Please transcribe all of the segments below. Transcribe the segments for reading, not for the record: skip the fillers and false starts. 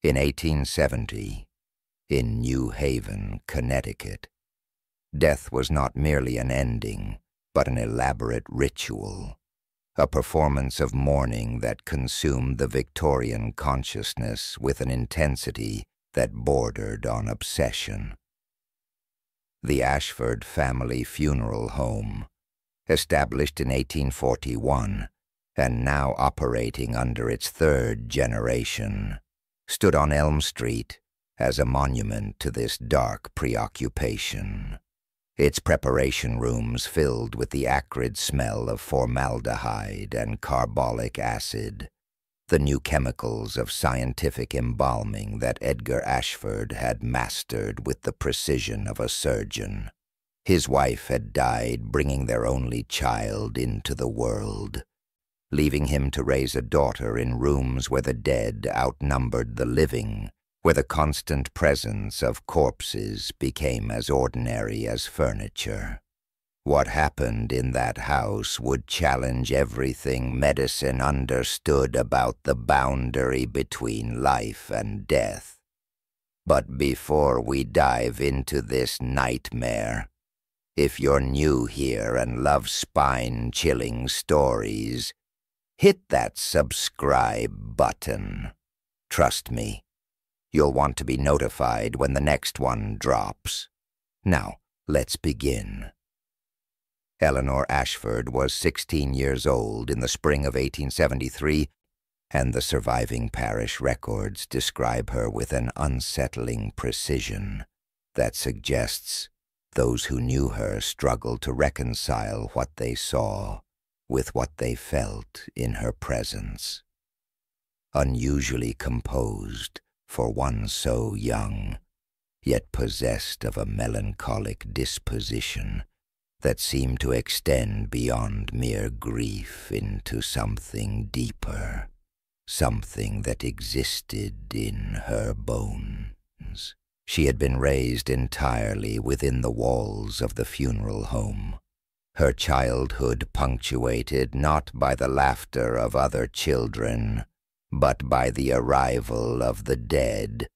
In 1870, in New Haven, Connecticut, death was not merely an ending, but an elaborate ritual, a performance of mourning that consumed the Victorian consciousness with an intensity that bordered on obsession. The Ashford family funeral home, established in 1841 and now operating under its third generation, stood on Elm Street as a monument to this dark preoccupation. Its preparation rooms filled with the acrid smell of formaldehyde and carbolic acid, the new chemicals of scientific embalming that Edgar Ashford had mastered with the precision of a surgeon. His wife had died bringing their only child into the world, leaving him to raise a daughter in rooms where the dead outnumbered the living, where the constant presence of corpses became as ordinary as furniture. What happened in that house would challenge everything medicine understood about the boundary between life and death. But before we dive into this nightmare, if you're new here and love spine-chilling stories, hit that subscribe button. Trust me, you'll want to be notified when the next one drops. Now, let's begin. Eleanor Ashford was 16 years old in the spring of 1873, and the surviving parish records describe her with an unsettling precision that suggests those who knew her struggled to reconcile what they saw with what they felt in her presence. Unusually composed for one so young, yet possessed of a melancholic disposition that seemed to extend beyond mere grief into something deeper, something that existed in her bones. She had been raised entirely within the walls of the funeral home, her childhood punctuated not by the laughter of other children, but by the arrival of the dead,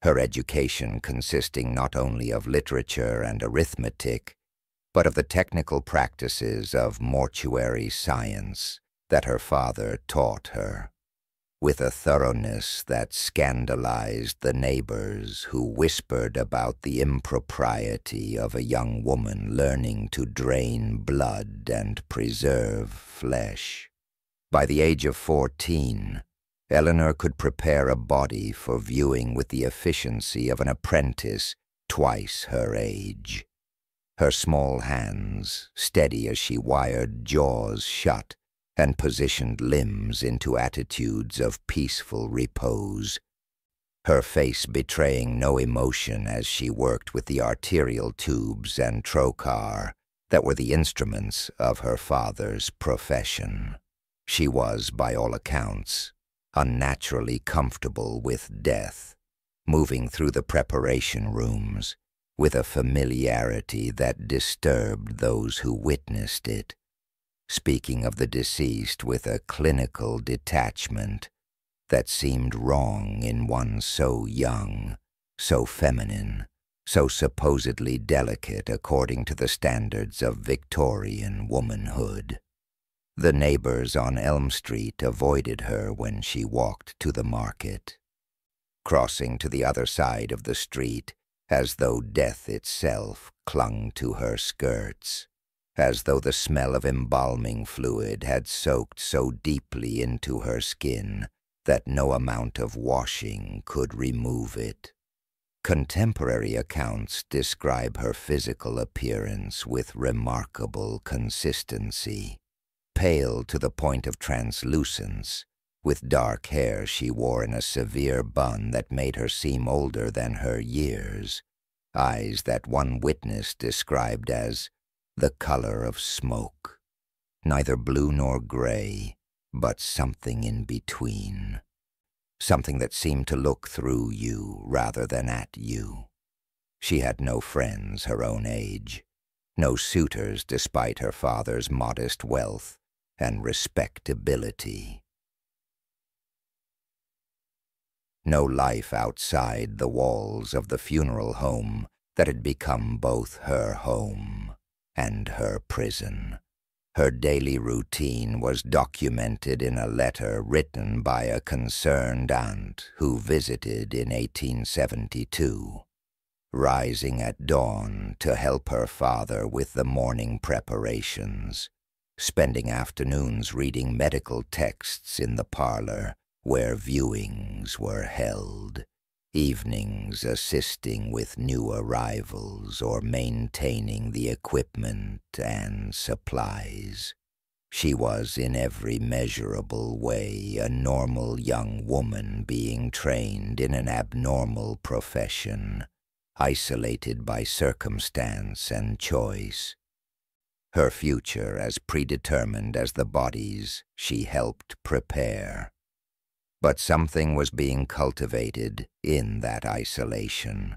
her education consisting not only of literature and arithmetic, but of the technical practices of mortuary science that her father taught her, with a thoroughness that scandalized the neighbors who whispered about the impropriety of a young woman learning to drain blood and preserve flesh. By the age of 14, Eleanor could prepare a body for viewing with the efficiency of an apprentice twice her age. Her small hands, steady as she wired jaws shut and positioned limbs into attitudes of peaceful repose, her face betraying no emotion as she worked with the arterial tubes and trocar that were the instruments of her father's profession. She was, by all accounts, unnaturally comfortable with death, moving through the preparation rooms with a familiarity that disturbed those who witnessed it, speaking of the deceased with a clinical detachment that seemed wrong in one so young, so feminine, so supposedly delicate according to the standards of Victorian womanhood. The neighbors on Elm Street avoided her when she walked to the market, crossing to the other side of the street as though death itself clung to her skirts, as though the smell of embalming fluid had soaked so deeply into her skin that no amount of washing could remove it. Contemporary accounts describe her physical appearance with remarkable consistency. Pale to the point of translucence, with dark hair she wore in a severe bun that made her seem older than her years, eyes that one witness described as the color of smoke, neither blue nor gray, but something in between, something that seemed to look through you rather than at you. She had no friends her own age, no suitors despite her father's modest wealth and respectability. no life outside the walls of the funeral home that had become both her home and her prison. Her daily routine was documented in a letter written by a concerned aunt who visited in 1872. Rising at dawn to help her father with the morning preparations, spending afternoons reading medical texts in the parlor where viewings were held, evenings assisting with new arrivals or maintaining the equipment and supplies. She was in every measurable way a normal young woman being trained in an abnormal profession, isolated by circumstance and choice. Her future as predetermined as the bodies she helped prepare. But something was being cultivated in that isolation,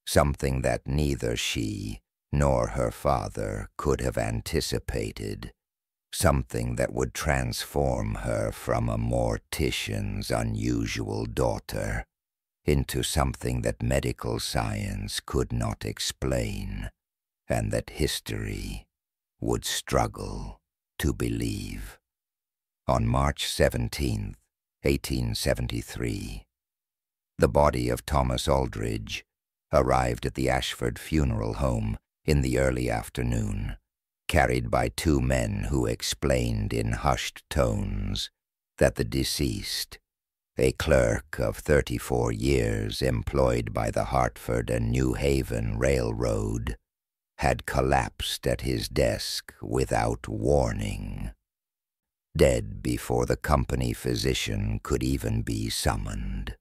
something that neither she nor her father could have anticipated, something that would transform her from a mortician's unusual daughter into something that medical science could not explain, and that history would struggle to believe. On March 17th, 1873, the body of Thomas Aldridge arrived at the Ashford funeral home in the early afternoon, carried by two men who explained in hushed tones that the deceased, a clerk of 34 years employed by the Hartford and New Haven Railroad, had collapsed at his desk without warning, dead before the company physician could even be summoned.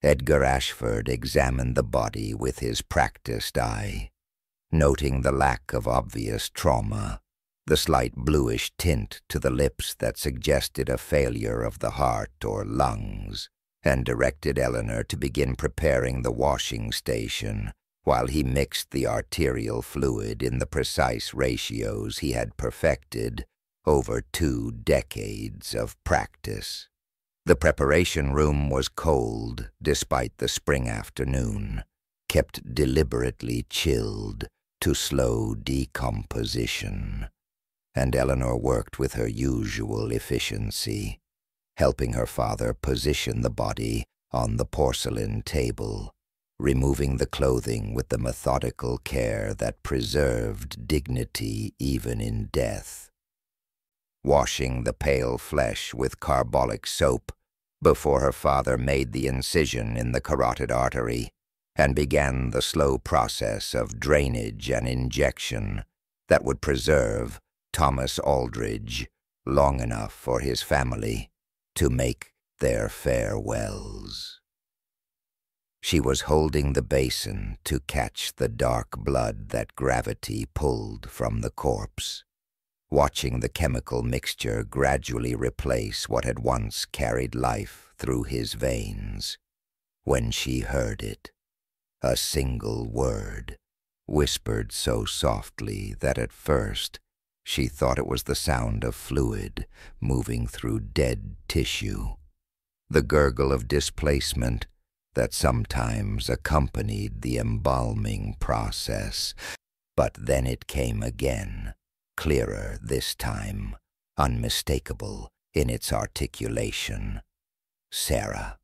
Edgar Ashford examined the body with his practiced eye, noting the lack of obvious trauma, the slight bluish tint to the lips that suggested a failure of the heart or lungs, and directed Eleanor to begin preparing the washing station while he mixed the arterial fluid in the precise ratios he had perfected over 2 decades of practice. The preparation room was cold despite the spring afternoon, kept deliberately chilled to slow decomposition, and Eleanor worked with her usual efficiency, helping her father position the body on the porcelain table, removing the clothing with the methodical care that preserved dignity even in death, washing the pale flesh with carbolic soap before her father made the incision in the carotid artery and began the slow process of drainage and injection that would preserve Thomas Aldridge long enough for his family to make their farewells. She was holding the basin to catch the dark blood that gravity pulled from the corpse, watching the chemical mixture gradually replace what had once carried life through his veins, when she heard it, a single word, whispered so softly that at first she thought it was the sound of fluid moving through dead tissue, the gurgle of displacement that sometimes accompanied the embalming process. But then it came again, clearer this time, unmistakable in its articulation. Sarah.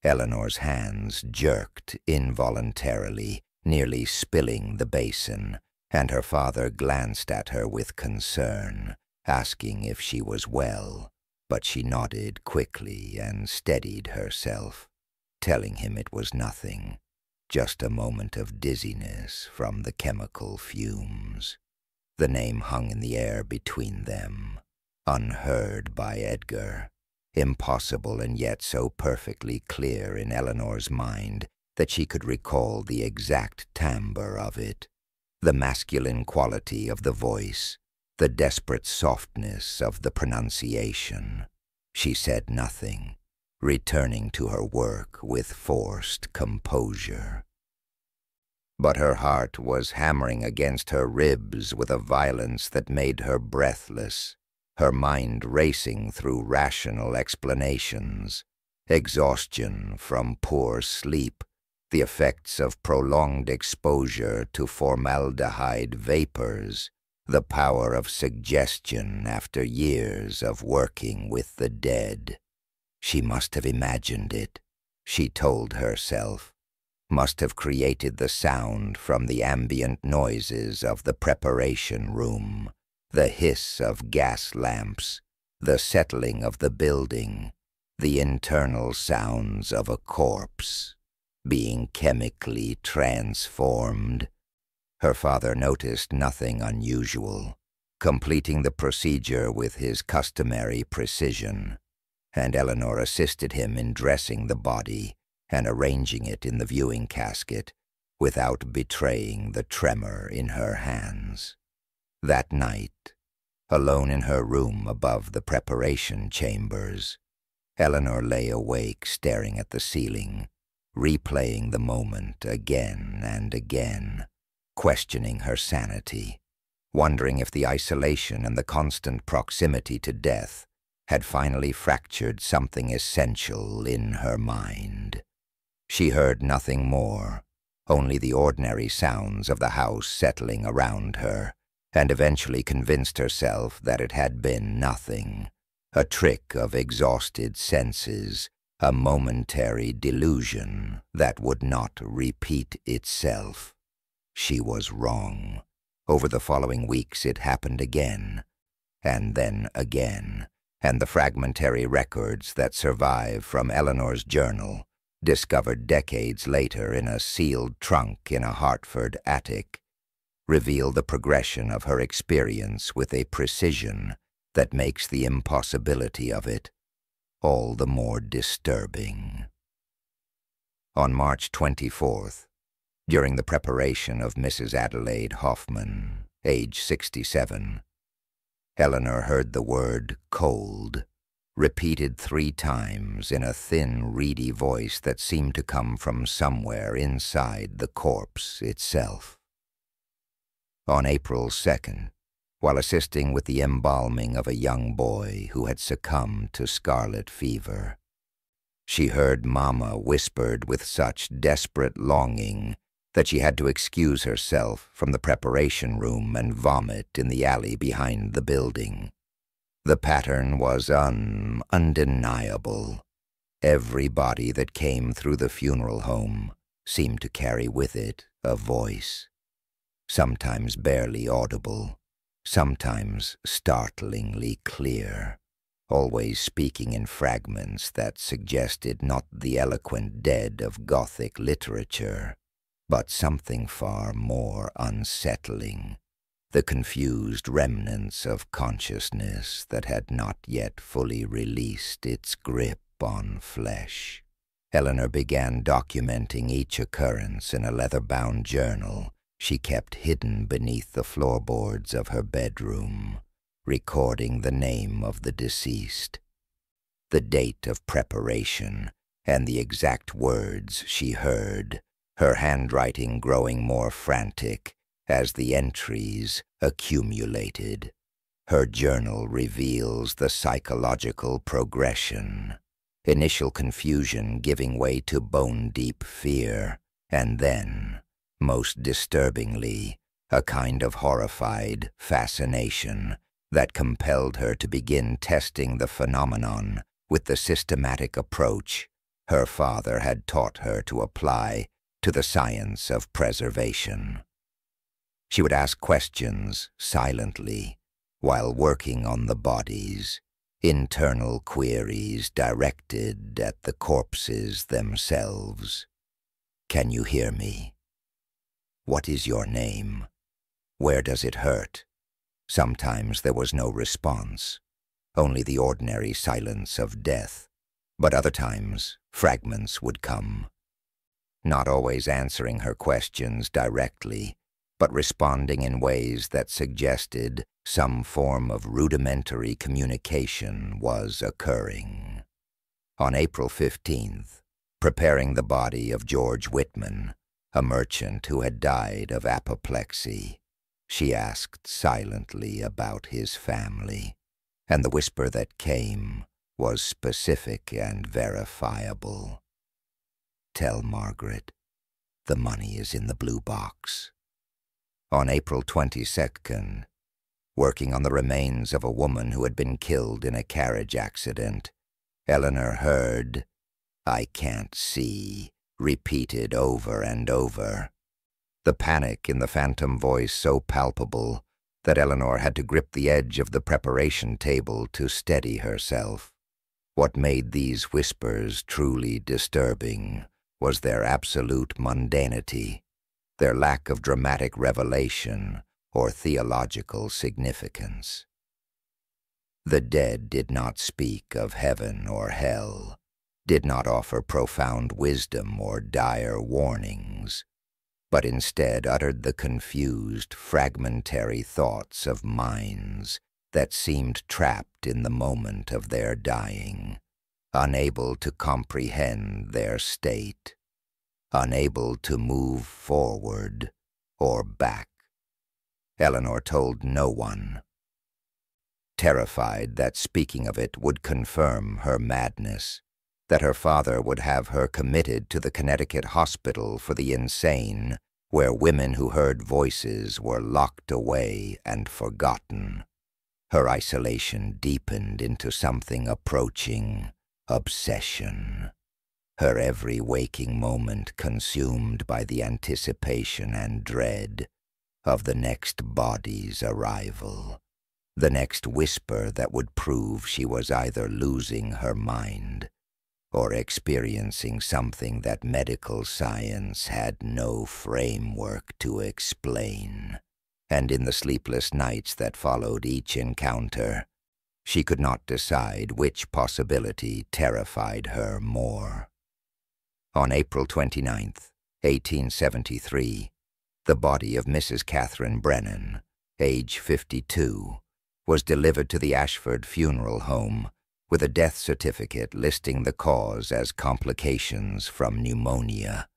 Eleanor's hands jerked involuntarily, nearly spilling the basin, and her father glanced at her with concern, asking if she was well, but she nodded quickly and steadied herself, telling him it was nothing, just a moment of dizziness from the chemical fumes. The name hung in the air between them, unheard by Edgar, impossible and yet so perfectly clear in Eleanor's mind that she could recall the exact timbre of it, the masculine quality of the voice, the desperate softness of the pronunciation. She said nothing, returning to her work with forced composure. But her heart was hammering against her ribs with a violence that made her breathless, her mind racing through rational explanations, exhaustion from poor sleep, the effects of prolonged exposure to formaldehyde vapors, the power of suggestion after years of working with the dead. She must have imagined it, she told herself, must have created the sound from the ambient noises of the preparation room, the hiss of gas lamps, the settling of the building, the internal sounds of a corpse being chemically transformed. Her father noticed nothing unusual, completing the procedure with his customary precision, and Eleanor assisted him in dressing the body and arranging it in the viewing casket without betraying the tremor in her hands. That night, alone in her room above the preparation chambers, Eleanor lay awake staring at the ceiling, replaying the moment again and again, questioning her sanity, wondering if the isolation and the constant proximity to death had finally fractured something essential in her mind. She heard nothing more, only the ordinary sounds of the house settling around her, and eventually convinced herself that it had been nothing, a trick of exhausted senses, a momentary delusion that would not repeat itself. She was wrong. Over the following weeks it happened again, and then again, and the fragmentary records that survive from Eleanor's journal, discovered decades later in a sealed trunk in a Hartford attic, reveal the progression of her experience with a precision that makes the impossibility of it all the more disturbing. On March 24th, during the preparation of Mrs. Adelaide Hoffman, age 67, Eleanor heard the word cold repeated 3 times in a thin, reedy voice that seemed to come from somewhere inside the corpse itself. On April 2nd, while assisting with the embalming of a young boy who had succumbed to scarlet fever, she heard Mama whispered with such desperate longing that she had to excuse herself from the preparation room and vomit in the alley behind the building. The pattern was undeniable. Every body that came through the funeral home seemed to carry with it a voice, sometimes barely audible, sometimes startlingly clear, always speaking in fragments that suggested not the eloquent dead of Gothic literature, but something far more unsettling, the confused remnants of consciousness that had not yet fully released its grip on flesh. Eleanor began documenting each occurrence in a leather-bound journal she kept hidden beneath the floorboards of her bedroom, recording the name of the deceased, the date of preparation, and the exact words she heard, her handwriting growing more frantic as the entries accumulated. Her journal reveals the psychological progression, initial confusion giving way to bone-deep fear, and then, most disturbingly, a kind of horrified fascination that compelled her to begin testing the phenomenon with the systematic approach her father had taught her to apply to the science of preservation. She would ask questions silently while working on the bodies, internal queries directed at the corpses themselves. Can you hear me? What is your name? Where does it hurt? Sometimes there was no response, only the ordinary silence of death, but other times fragments would come, not always answering her questions directly, but responding in ways that suggested some form of rudimentary communication was occurring. On April 15th, preparing the body of George Whitman, a merchant who had died of apoplexy, she asked silently about his family, and the whisper that came was specific and verifiable. "Tell Margaret the money is in the blue box." On April 22nd, working on the remains of a woman who had been killed in a carriage accident, Eleanor heard, "I can't see," repeated over and over. The panic in the phantom voice so palpable that Eleanor had to grip the edge of the preparation table to steady herself. What made these whispers truly disturbing was their absolute mundanity, their lack of dramatic revelation or theological significance. The dead did not speak of heaven or hell, did not offer profound wisdom or dire warnings, but instead uttered the confused, fragmentary thoughts of minds that seemed trapped in the moment of their dying, unable to comprehend their state, unable to move forward or back. Eleanor told no one, terrified that speaking of it would confirm her madness, that her father would have her committed to the Connecticut hospital for the insane, where women who heard voices were locked away and forgotten. Her isolation deepened into something approaching obsession, her every waking moment consumed by the anticipation and dread of the next body's arrival, the next whisper that would prove she was either losing her mind or experiencing something that medical science had no framework to explain. And in the sleepless nights that followed each encounter, she could not decide which possibility terrified her more. On April 29th, 1873, the body of Mrs. Catherine Brennan, age 52, was delivered to the Ashford Funeral Home with a death certificate listing the cause as complications from pneumonia,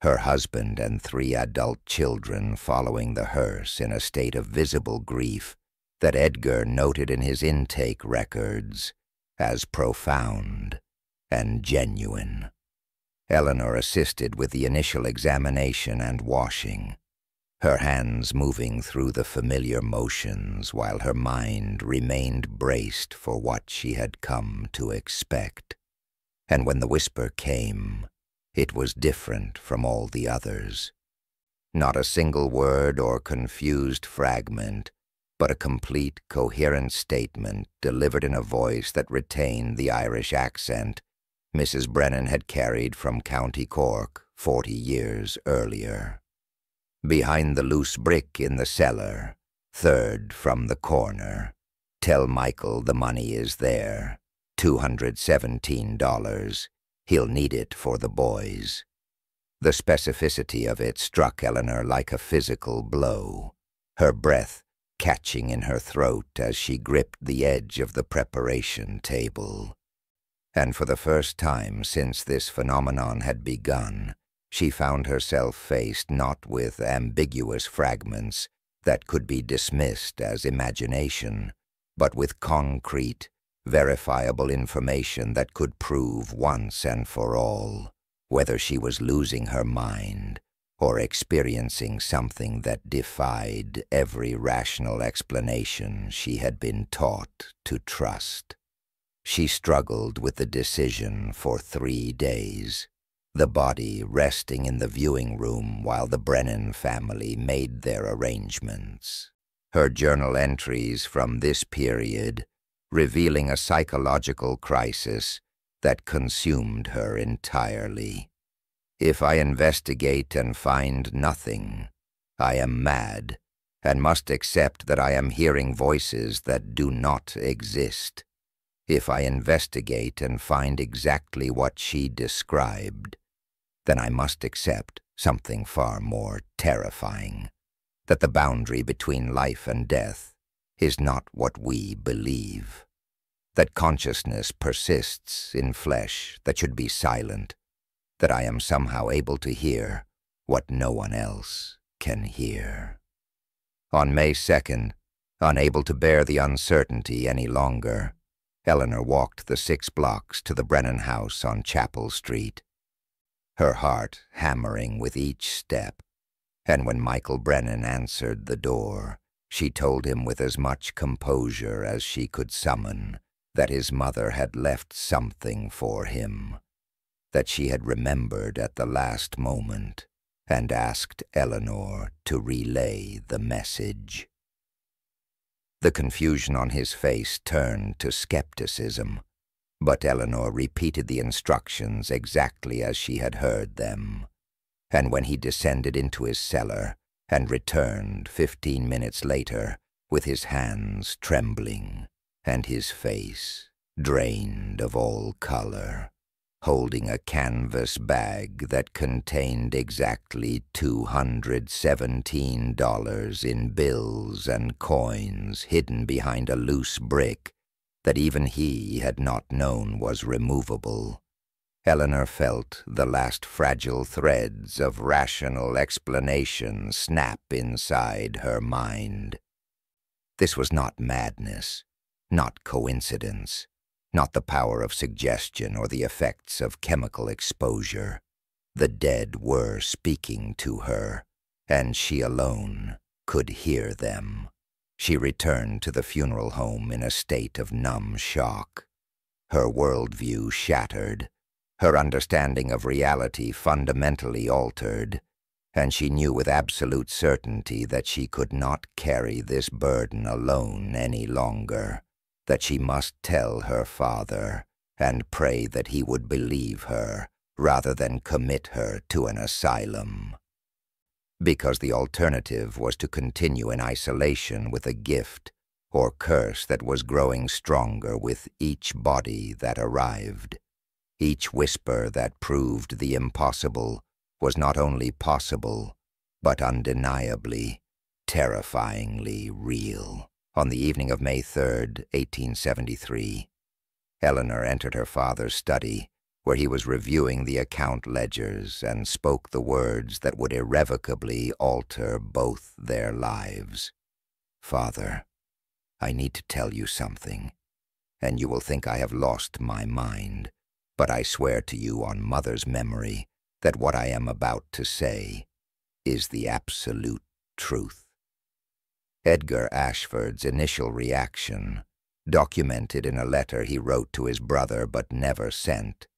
her husband and 3 adult children following the hearse in a state of visible grief that Edgar noted in his intake records as profound and genuine. Eleanor assisted with the initial examination and washing, her hands moving through the familiar motions while her mind remained braced for what she had come to expect. And when the whisper came, it was different from all the others. Not a single word or confused fragment, but a complete, coherent statement delivered in a voice that retained the Irish accent Mrs. Brennan had carried from County Cork 40 years earlier. "Behind the loose brick in the cellar, 3rd from the corner. Tell Michael the money is there. $217. He'll need it for the boys." The specificity of it struck Eleanor like a physical blow, her breath catching in her throat as she gripped the edge of the preparation table. And for the first time since this phenomenon had begun, she found herself faced not with ambiguous fragments that could be dismissed as imagination, but with concrete, verifiable information that could prove once and for all whether she was losing her mind or experiencing something that defied every rational explanation she had been taught to trust. She struggled with the decision for 3 days, the body resting in the viewing room while the Brennan family made their arrangements. Her journal entries from this period revealing a psychological crisis that consumed her entirely. "If I investigate and find nothing, I am mad and must accept that I am hearing voices that do not exist. If I investigate and find exactly what she described, then I must accept something far more terrifying, that the boundary between life and death is not what we believe, that consciousness persists in flesh that should be silent, that I am somehow able to hear what no one else can hear." On May 2nd, unable to bear the uncertainty any longer, Eleanor walked the 6 blocks to the Brennan house on Chapel Street, her heart hammering with each step, and when Michael Brennan answered the door, she told him with as much composure as she could summon that his mother had left something for him, that she had remembered at the last moment, and asked Eleanor to relay the message. The confusion on his face turned to skepticism, but Eleanor repeated the instructions exactly as she had heard them, and when he descended into his cellar and returned 15 minutes later with his hands trembling and his face drained of all color, holding a canvas bag that contained exactly $217 in bills and coins hidden behind a loose brick that even he had not known was removable, Eleanor felt the last fragile threads of rational explanation snap inside her mind. This was not madness, not coincidence, not the power of suggestion or the effects of chemical exposure. The dead were speaking to her, and she alone could hear them. She returned to the funeral home in a state of numb shock, her worldview shattered, her understanding of reality fundamentally altered, and she knew with absolute certainty that she could not carry this burden alone any longer, that she must tell her father and pray that he would believe her rather than commit her to an asylum. Because the alternative was to continue in isolation with a gift or curse that was growing stronger with each body that arrived. Each whisper that proved the impossible was not only possible, but undeniably, terrifyingly real. On the evening of May 3rd, 1873, Eleanor entered her father's study, where he was reviewing the account ledgers and spoke the words that would irrevocably alter both their lives. "Father, I need to tell you something, and you will think I have lost my mind, but I swear to you on Mother's memory that what I am about to say is the absolute truth." Edgar Ashford's initial reaction, documented in a letter he wrote to his brother but never sent,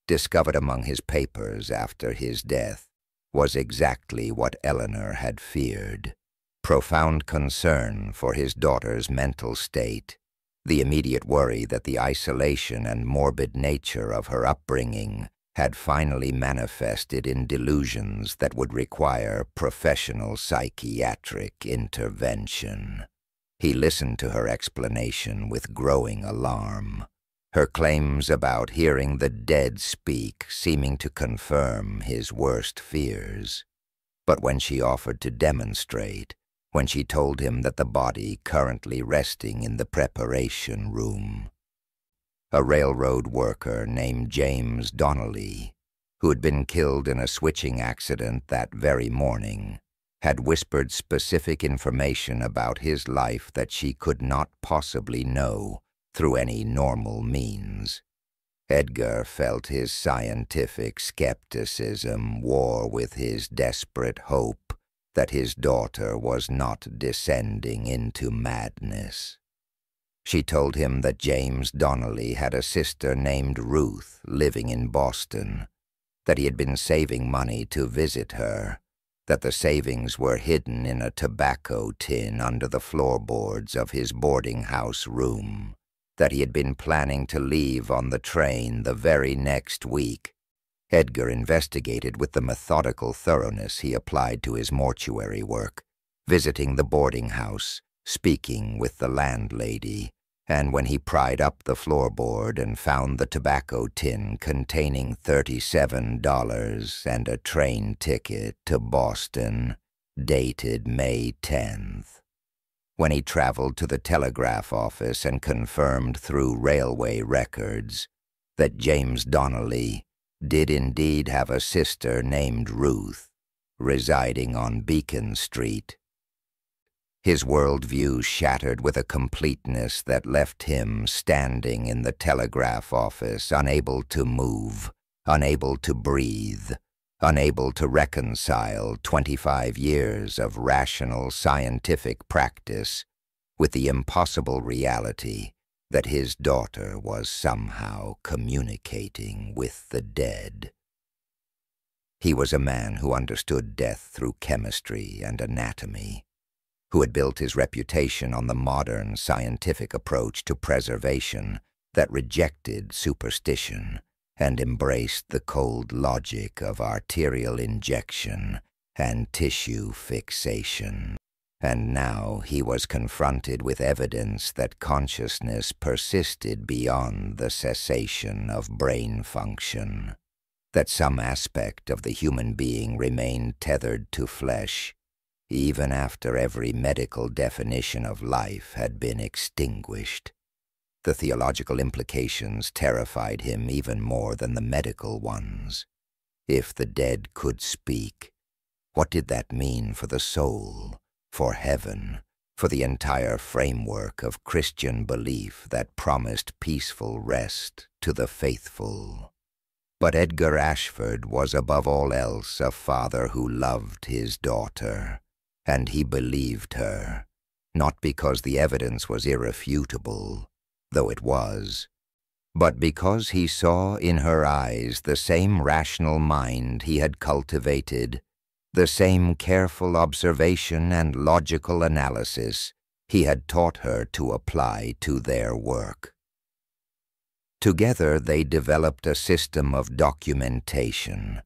discovered among his papers after his death, was exactly what Eleanor had feared. Profound concern for his daughter's mental state, the immediate worry that the isolation and morbid nature of her upbringing had finally manifested in delusions that would require professional psychiatric intervention. He listened to her explanation with growing alarm, her claims about hearing the dead speak seeming to confirm his worst fears. But when she offered to demonstrate, when she told him that the body currently resting in the preparation room, a railroad worker named James Donnelly, who had been killed in a switching accident that very morning, had whispered specific information about his life that she could not possibly know through any normal means. Edgar felt his scientific skepticism war with his desperate hope that his daughter was not descending into madness. She told him that James Donnelly had a sister named Ruth living in Boston, that he had been saving money to visit her, that the savings were hidden in a tobacco tin under the floorboards of his boarding house room, that he had been planning to leave on the train the very next week. Edgar investigated with the methodical thoroughness he applied to his mortuary work, visiting the boarding house, speaking with the landlady, and when he pried up the floorboard and found the tobacco tin containing $37 and a train ticket to Boston, dated May 10th. When he traveled to the telegraph office and confirmed through railway records that James Donnelly did indeed have a sister named Ruth residing on Beacon Street, his worldview shattered with a completeness that left him standing in the telegraph office, unable to move, unable to breathe, unable to reconcile 25 years of rational scientific practice with the impossible reality that his daughter was somehow communicating with the dead. He was a man who understood death through chemistry and anatomy, who had built his reputation on the modern scientific approach to preservation that rejected superstition and embraced the cold logic of arterial injection and tissue fixation. And now he was confronted with evidence that consciousness persisted beyond the cessation of brain function, that some aspect of the human being remained tethered to flesh, even after every medical definition of life had been extinguished. The theological implications terrified him even more than the medical ones. If the dead could speak, what did that mean for the soul, for heaven, for the entire framework of Christian belief that promised peaceful rest to the faithful? But Edgar Ashford was above all else a father who loved his daughter, and he believed her, not because the evidence was irrefutable, though it was, but because he saw in her eyes the same rational mind he had cultivated, the same careful observation and logical analysis he had taught her to apply to their work. Together they developed a system of documentation,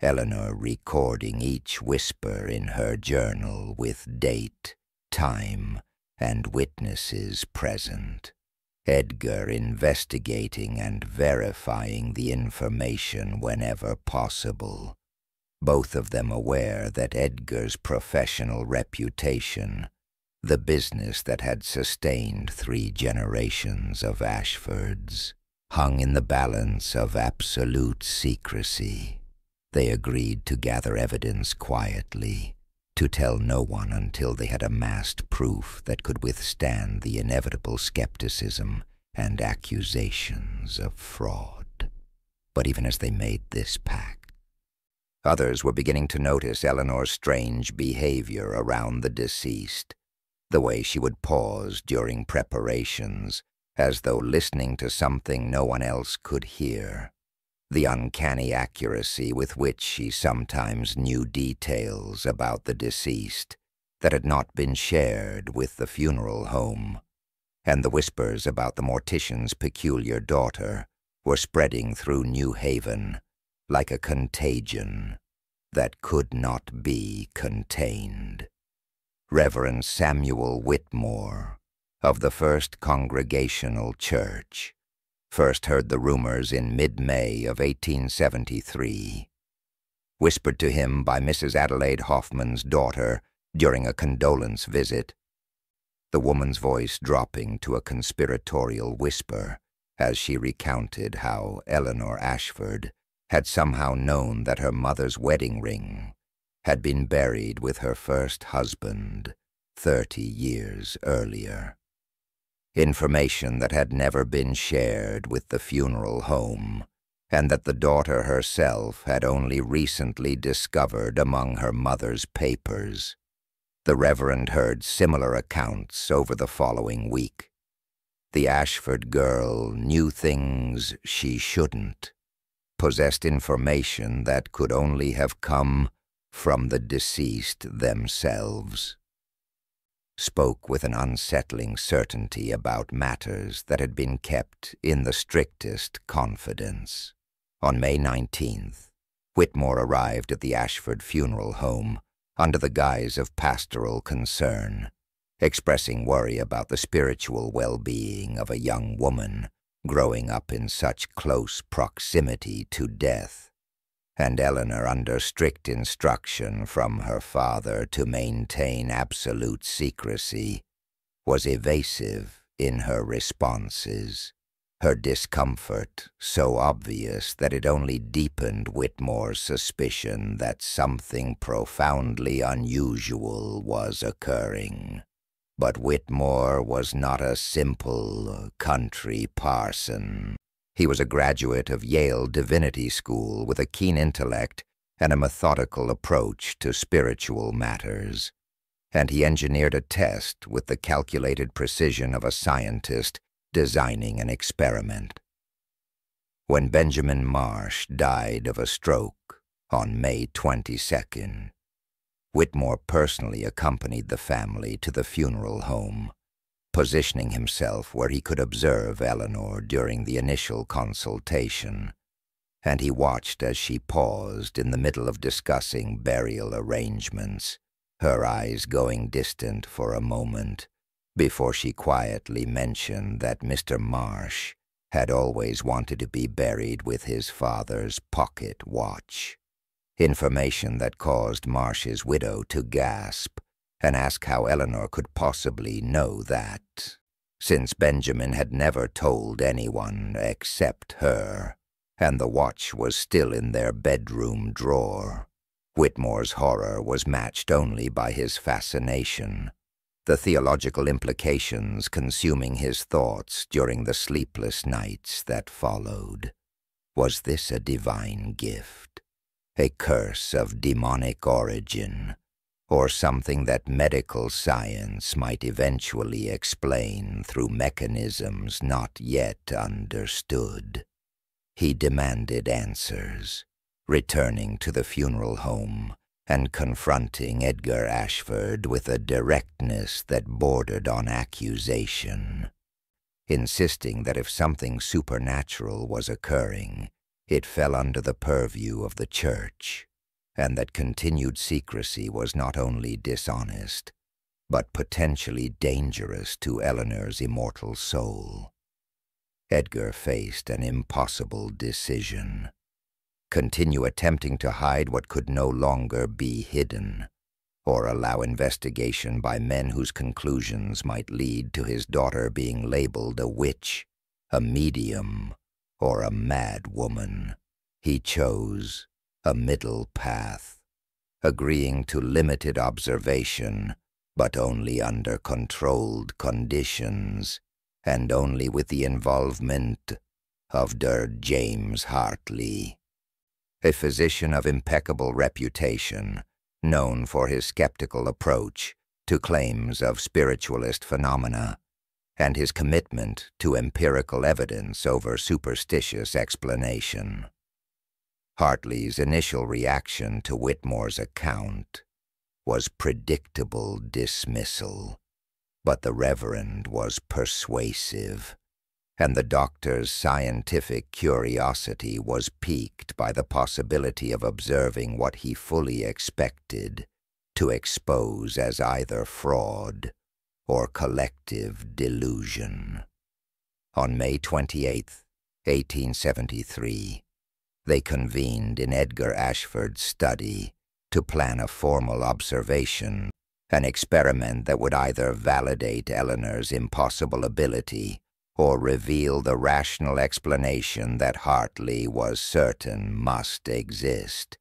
Eleanor recording each whisper in her journal with date, time, and witnesses present. Edgar investigating and verifying the information whenever possible, both of them aware that Edgar's professional reputation, the business that had sustained 3 generations of Ashfords, hung in the balance of absolute secrecy. They agreed to gather evidence quietly, to tell no one until they had amassed proof that could withstand the inevitable skepticism and accusations of fraud. But even as they made this pact, others were beginning to notice Eleanor's strange behavior around the deceased, the way she would pause during preparations, as though listening to something no one else could hear, the uncanny accuracy with which she sometimes knew details about the deceased that had not been shared with the funeral home, and the whispers about the mortician's peculiar daughter were spreading through New Haven like a contagion that could not be contained. Reverend Samuel Whitmore, of the First Congregational Church, first heard the rumors in mid-May of 1873, whispered to him by Mrs. Adelaide Hoffman's daughter during a condolence visit, the woman's voice dropping to a conspiratorial whisper as she recounted how Eleanor Ashford had somehow known that her mother's wedding ring had been buried with her first husband 30 years earlier. Information that had never been shared with the funeral home, and that the daughter herself had only recently discovered among her mother's papers. The Reverend heard similar accounts over the following week. The Ashford girl knew things she shouldn't, possessed information that could only have come from the deceased themselves, spoke with an unsettling certainty about matters that had been kept in the strictest confidence. On May 19th, Whitmore arrived at the Ashford funeral home under the guise of pastoral concern, expressing worry about the spiritual well-being of a young woman growing up in such close proximity to death, and Eleanor under strict instruction from her father to maintain absolute secrecy, was evasive in her responses, her discomfort so obvious that it only deepened Whitmore's suspicion that something profoundly unusual was occurring. But Whitmore was not a simple country parson. He was a graduate of Yale Divinity School with a keen intellect and a methodical approach to spiritual matters, and he engineered a test with the calculated precision of a scientist designing an experiment. When Benjamin Marsh died of a stroke on May 22nd, Whitmore personally accompanied the family to the funeral home, positioning himself where he could observe Eleanor during the initial consultation, and he watched as she paused in the middle of discussing burial arrangements, her eyes going distant for a moment, before she quietly mentioned that Mr. Marsh had always wanted to be buried with his father's pocket watch. Information that caused Marsh's widow to gasp and ask how Eleanor could possibly know that, since Benjamin had never told anyone except her, and the watch was still in their bedroom drawer. Whitmore's horror was matched only by his fascination, the theological implications consuming his thoughts during the sleepless nights that followed. Was this a divine gift? A curse of demonic origin, or something that medical science might eventually explain through mechanisms not yet understood? He demanded answers, returning to the funeral home and confronting Edgar Ashford with a directness that bordered on accusation, insisting that if something supernatural was occurring, it fell under the purview of the church, and that continued secrecy was not only dishonest, but potentially dangerous to Eleanor's immortal soul. Edgar faced an impossible decision. Continue attempting to hide what could no longer be hidden, or allow investigation by men whose conclusions might lead to his daughter being labeled a witch, a medium, or a mad woman. He chose a middle path, agreeing to limited observation, but only under controlled conditions, and only with the involvement of Dr. James Hartley, a physician of impeccable reputation, known for his skeptical approach to claims of spiritualist phenomena, and his commitment to empirical evidence over superstitious explanation. Hartley's initial reaction to Whitmore's account was predictable dismissal, but the Reverend was persuasive, and the doctor's scientific curiosity was piqued by the possibility of observing what he fully expected to expose as either fraud or collective delusion. On May 28, 1873, they convened in Edgar Ashford's study to plan a formal observation, an experiment that would either validate Eleanor's impossible ability or reveal the rational explanation that Hartley was certain must exist.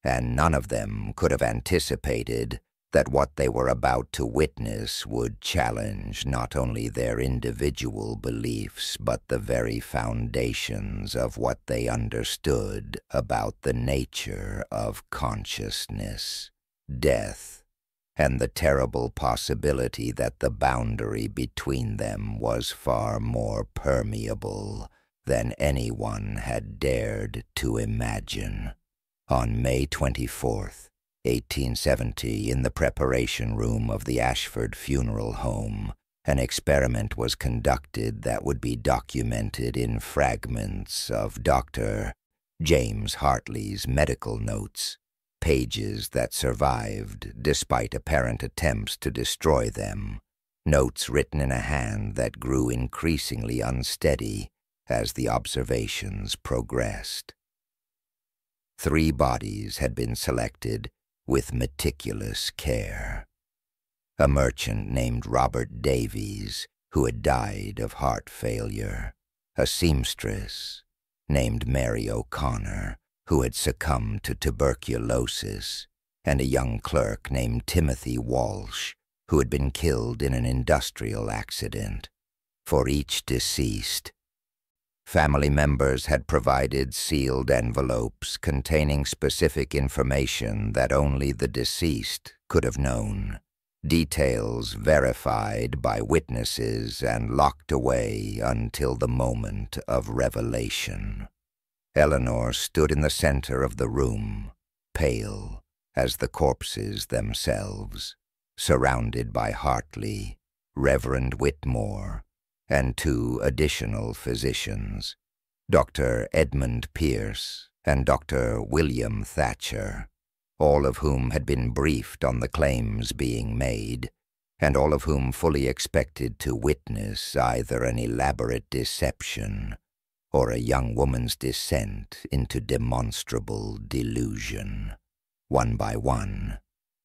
And none of them could have anticipated that what they were about to witness would challenge not only their individual beliefs, but the very foundations of what they understood about the nature of consciousness, death, and the terrible possibility that the boundary between them was far more permeable than anyone had dared to imagine. On May 24th, 1870, in the preparation room of the Ashford funeral home, an experiment was conducted that would be documented in fragments of Dr. James Hartley's medical notes, pages that survived despite apparent attempts to destroy them, notes written in a hand that grew increasingly unsteady as the observations progressed. 3 bodies had been selected with meticulous care. A merchant named Robert Davies, who had died of heart failure, a seamstress named Mary O'Connor, who had succumbed to tuberculosis, and a young clerk named Timothy Walsh, who had been killed in an industrial accident. For each deceased, family members had provided sealed envelopes containing specific information that only the deceased could have known, details verified by witnesses and locked away until the moment of revelation. Eleanor stood in the center of the room, pale as the corpses themselves, surrounded by Hartley, Reverend Whitmore, and 2 additional physicians, Dr. Edmund Pierce and Dr. William Thatcher, all of whom had been briefed on the claims being made, and all of whom fully expected to witness either an elaborate deception or a young woman's descent into demonstrable delusion. One by one,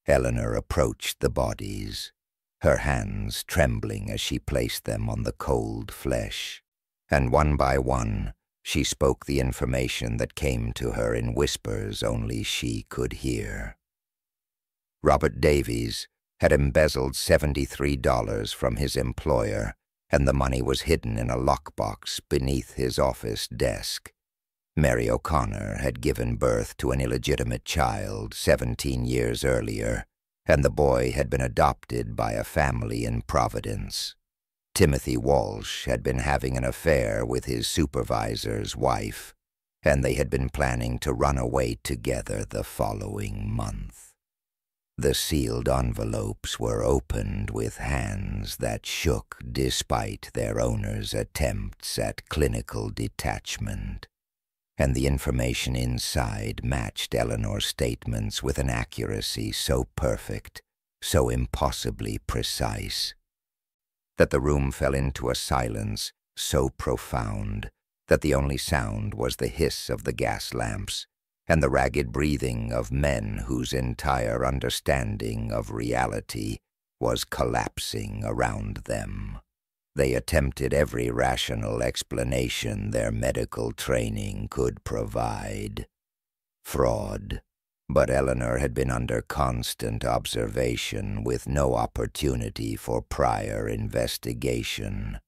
Eleanor approached the bodies, her hands trembling as she placed them on the cold flesh, and one by one she spoke the information that came to her in whispers only she could hear. Robert Davies had embezzled $73 from his employer, and the money was hidden in a lockbox beneath his office desk. Mary O'Connor had given birth to an illegitimate child 17 years earlier, and the boy had been adopted by a family in Providence. Timothy Walsh had been having an affair with his supervisor's wife, and they had been planning to run away together the following month. The sealed envelopes were opened with hands that shook despite their owners' attempts at clinical detachment, and the information inside matched Eleanor's statements with an accuracy so perfect, so impossibly precise, that the room fell into a silence so profound that the only sound was the hiss of the gas lamps and the ragged breathing of men whose entire understanding of reality was collapsing around them. They attempted every rational explanation their medical training could provide. Fraud. But Eleanor had been under constant observation with no opportunity for prior investigation.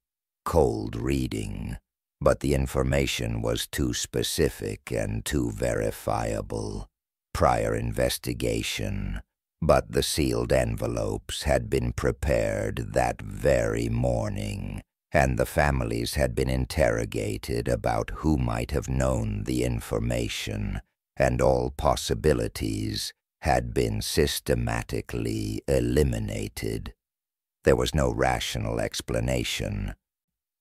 Cold reading. But the information was too specific and too verifiable. Prior investigation. But the sealed envelopes had been prepared that very morning, and the families had been interrogated about who might have known the information, and all possibilities had been systematically eliminated. There was no rational explanation,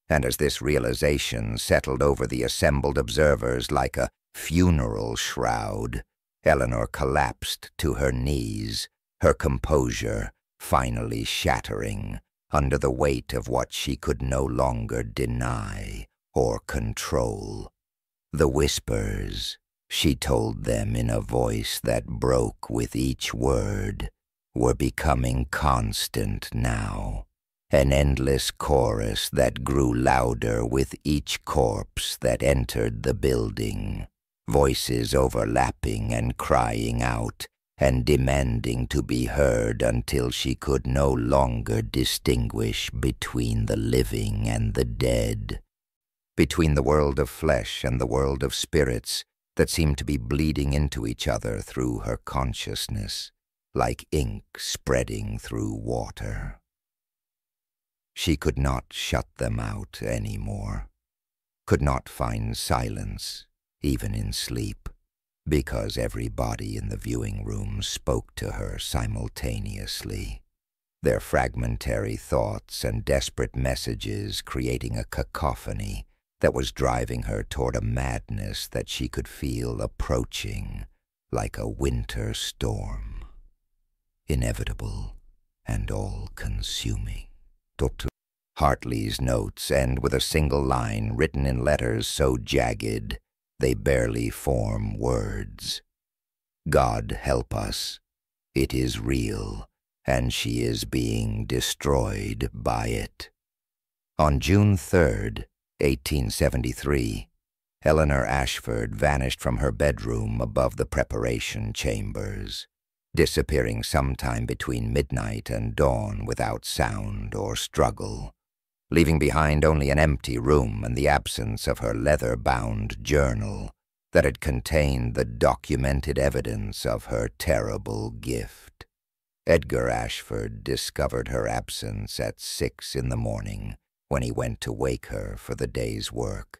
and as this realization settled over the assembled observers like a funeral shroud, Eleanor collapsed to her knees, her composure finally shattering under the weight of what she could no longer deny or control. The whispers, she told them in a voice that broke with each word, were becoming constant now. An endless chorus that grew louder with each corpse that entered the building, voices overlapping and crying out and demanding to be heard until she could no longer distinguish between the living and the dead, between the world of flesh and the world of spirits that seemed to be bleeding into each other through her consciousness, like ink spreading through water. She could not shut them out anymore, could not find silence, even in sleep, because every body in the viewing room spoke to her simultaneously, their fragmentary thoughts and desperate messages creating a cacophony that was driving her toward a madness that she could feel approaching like a winter storm, inevitable and all-consuming. Dr. Hartley's notes end with a single line written in letters so jagged they barely form words. God help us. It is real, and she is being destroyed by it. On June 3rd, 1873, Eleanor Ashford vanished from her bedroom above the preparation chambers. disappearing sometime between midnight and dawn without sound or struggle, leaving behind only an empty room and the absence of her leather-bound journal that had contained the documented evidence of her terrible gift. Edgar Ashford discovered her absence at 6 in the morning when he went to wake her for the day's work,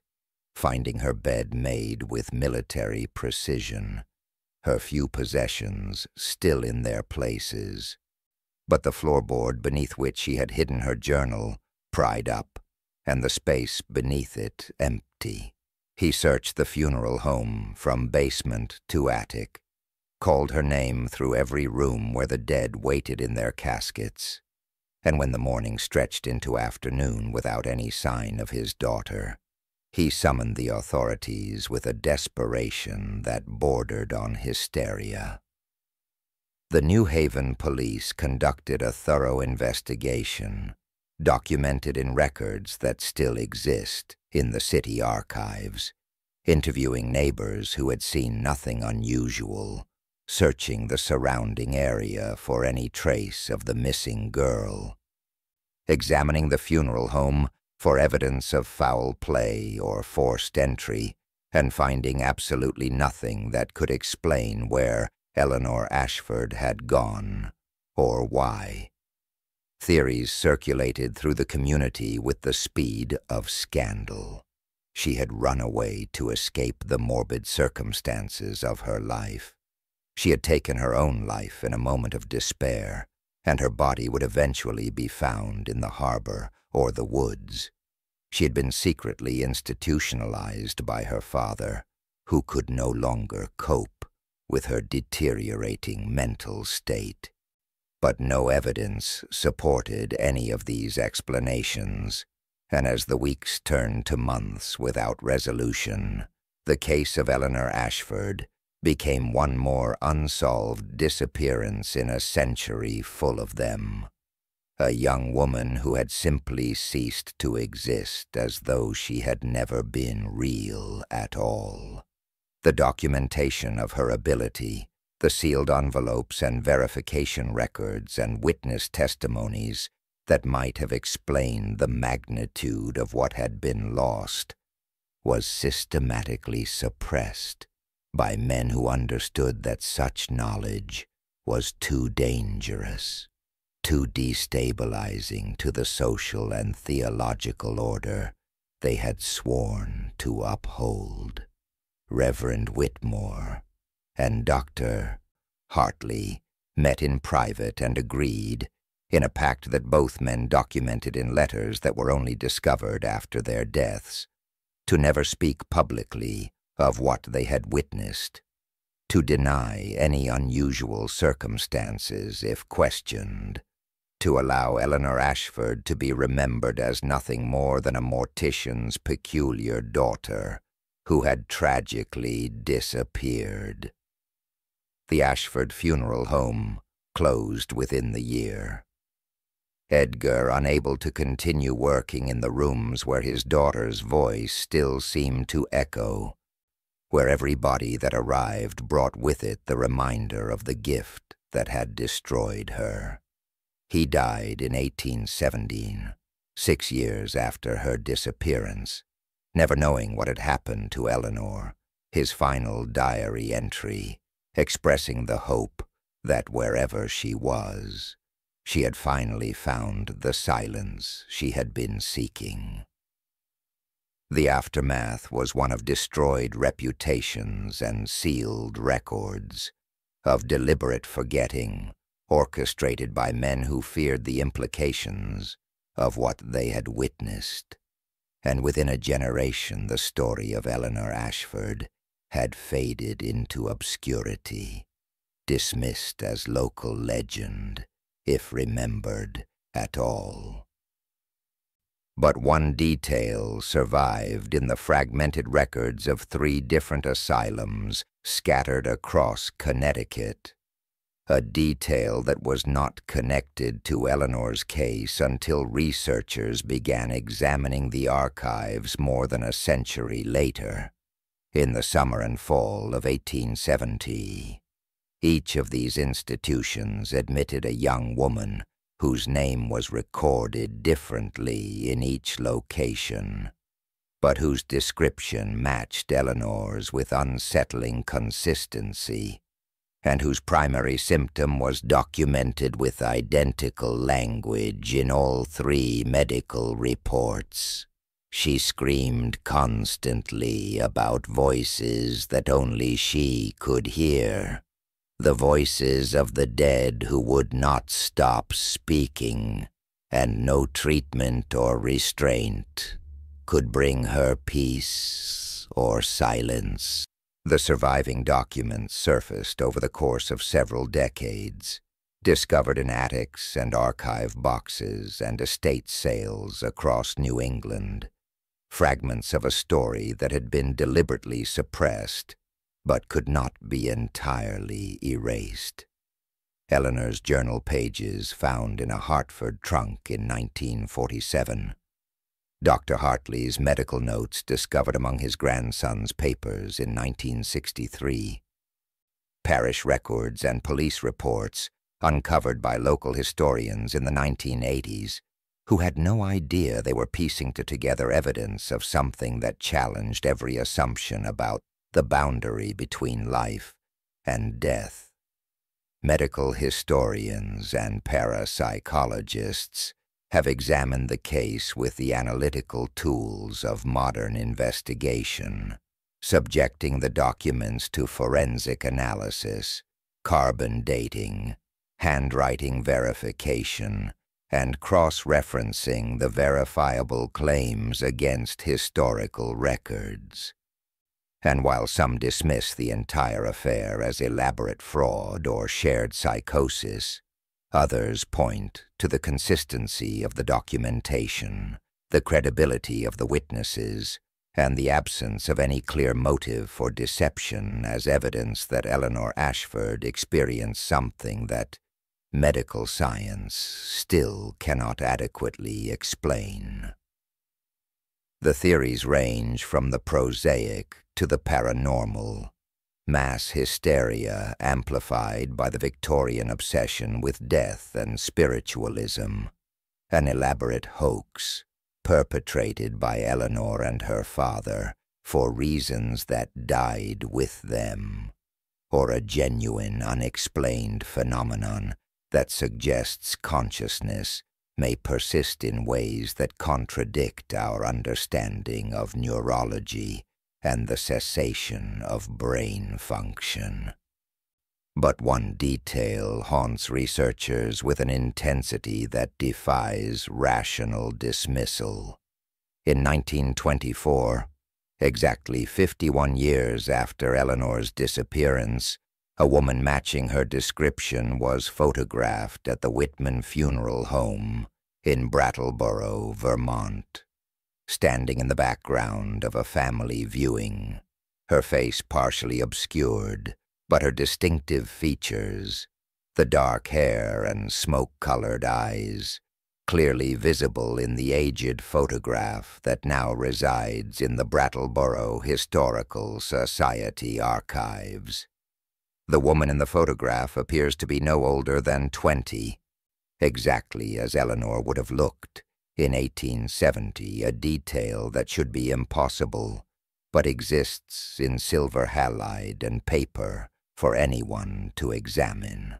finding her bed made with military precision, her few possessions still in their places, but the floorboard beneath which she had hidden her journal pried up, and the space beneath it empty. He searched the funeral home from basement to attic, called her name through every room where the dead waited in their caskets, and when the morning stretched into afternoon without any sign of his daughter, he summoned the authorities with a desperation that bordered on hysteria. The New Haven police conducted a thorough investigation, documented in records that still exist in the city archives, interviewing neighbors who had seen nothing unusual, searching the surrounding area for any trace of the missing girl, examining the funeral home for evidence of foul play or forced entry, and finding absolutely nothing that could explain where Eleanor Ashford had gone or why. Theories circulated through the community with the speed of scandal. She had run away to escape the morbid circumstances of her life. She had taken her own life in a moment of despair, and her body would eventually be found in the harbor or the woods. She had been secretly institutionalized by her father, who could no longer cope with her deteriorating mental state. But no evidence supported any of these explanations, and as the weeks turned to months without resolution, the case of Eleanor Ashford became one more unsolved disappearance in a century full of them. A young woman who had simply ceased to exist as though she had never been real at all. The documentation of her ability, the sealed envelopes and verification records and witness testimonies that might have explained the magnitude of what had been lost, was systematically suppressed by men who understood that such knowledge was too dangerous, too destabilizing to the social and theological order they had sworn to uphold. Reverend Whitmore and Dr. Hartley met in private and agreed, in a pact that both men documented in letters that were only discovered after their deaths, to never speak publicly of what they had witnessed, to deny any unusual circumstances if questioned, to allow Eleanor Ashford to be remembered as nothing more than a mortician's peculiar daughter who had tragically disappeared. The Ashford funeral home closed within the year. Edgar, unable to continue working in the rooms where his daughter's voice still seemed to echo, where every body that arrived brought with it the reminder of the gift that had destroyed her. He died in 1817, 6 years after her disappearance, never knowing what had happened to Eleanor, his final diary entry expressing the hope that wherever she was, she had finally found the silence she had been seeking. The aftermath was one of destroyed reputations and sealed records, of deliberate forgetting, orchestrated by men who feared the implications of what they had witnessed. And within a generation the story of Eleanor Ashford had faded into obscurity, dismissed as local legend, if remembered at all. But one detail survived in the fragmented records of 3 different asylums scattered across Connecticut, a detail that was not connected to Eleanor's case until researchers began examining the archives more than a century later, in the summer and fall of 1870. Each of these institutions admitted a young woman whose name was recorded differently in each location, but whose description matched Eleanor's with unsettling consistency, and whose primary symptom was documented with identical language in all 3 medical reports. She screamed constantly about voices that only she could hear, the voices of the dead who would not stop speaking, and no treatment or restraint could bring her peace or silence. The surviving documents surfaced over the course of several decades, discovered in attics and archive boxes and estate sales across New England, fragments of a story that had been deliberately suppressed but could not be entirely erased. Eleanor's journal pages found in a Hartford trunk in 1947. Dr. Hartley's medical notes discovered among his grandson's papers in 1963. Parish records and police reports uncovered by local historians in the 1980s who had no idea they were piecing together evidence of something that challenged every assumption about the boundary between life and death. Medical historians and parapsychologists have examined the case with the analytical tools of modern investigation, subjecting the documents to forensic analysis, carbon dating, handwriting verification, and cross-referencing the verifiable claims against historical records. And while some dismiss the entire affair as elaborate fraud or shared psychosis, others point to the consistency of the documentation, the credibility of the witnesses, and the absence of any clear motive for deception as evidence that Eleanor Ashford experienced something that medical science still cannot adequately explain. The theories range from the prosaic to the paranormal, mass hysteria amplified by the Victorian obsession with death and spiritualism, an elaborate hoax perpetrated by Eleanor and her father for reasons that died with them, or a genuine unexplained phenomenon that suggests consciousness may persist in ways that contradict our understanding of neurology and the cessation of brain function. But one detail haunts researchers with an intensity that defies rational dismissal. In 1924, exactly 51 years after Eleanor's disappearance, a woman matching her description was photographed at the Whitman Funeral Home in Brattleboro, Vermont, standing in the background of a family viewing, her face partially obscured, but her distinctive features, the dark hair and smoke-colored eyes, clearly visible in the aged photograph that now resides in the Brattleboro Historical Society archives. The woman in the photograph appears to be no older than 20, exactly as Eleanor would have looked in 1870, a detail that should be impossible, but exists in silver halide and paper for anyone to examine.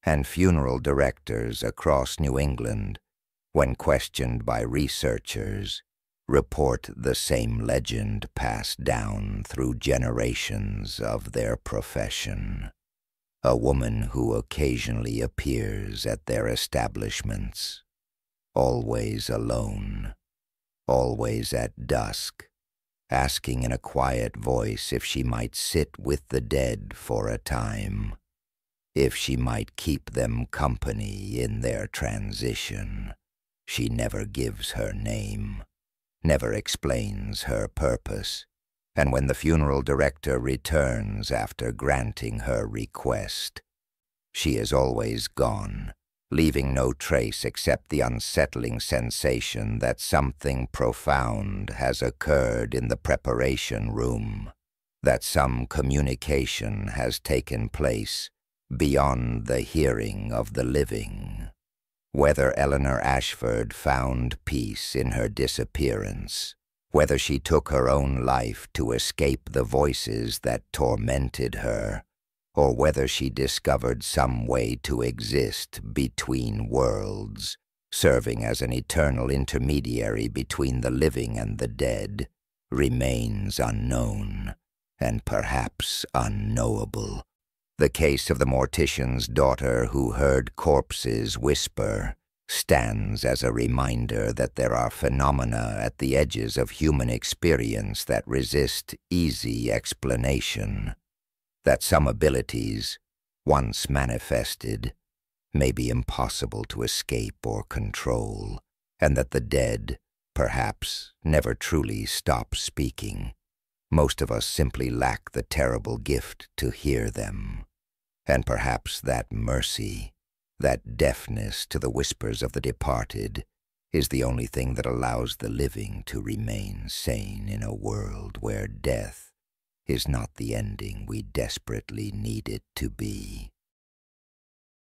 And funeral directors across New England, when questioned by researchers, report the same legend passed down through generations of their profession. A woman who occasionally appears at their establishments, always alone, always at dusk, asking in a quiet voice if she might sit with the dead for a time, if she might keep them company in their transition. She never gives her name, never explains her purpose, and when the funeral director returns after granting her request, she is always gone, leaving no trace except the unsettling sensation that something profound has occurred in the preparation room, that some communication has taken place beyond the hearing of the living. Whether Eleanor Ashford found peace in her disappearance, whether she took her own life to escape the voices that tormented her, or whether she discovered some way to exist between worlds, serving as an eternal intermediary between the living and the dead, remains unknown and perhaps unknowable. The case of the mortician's daughter who heard corpses whisper stands as a reminder that there are phenomena at the edges of human experience that resist easy explanation, that some abilities, once manifested, may be impossible to escape or control, and that the dead, perhaps, never truly stop speaking. Most of us simply lack the terrible gift to hear them, and perhaps that mercy, that deafness to the whispers of the departed, is the only thing that allows the living to remain sane in a world where death is not the ending we desperately need it to be.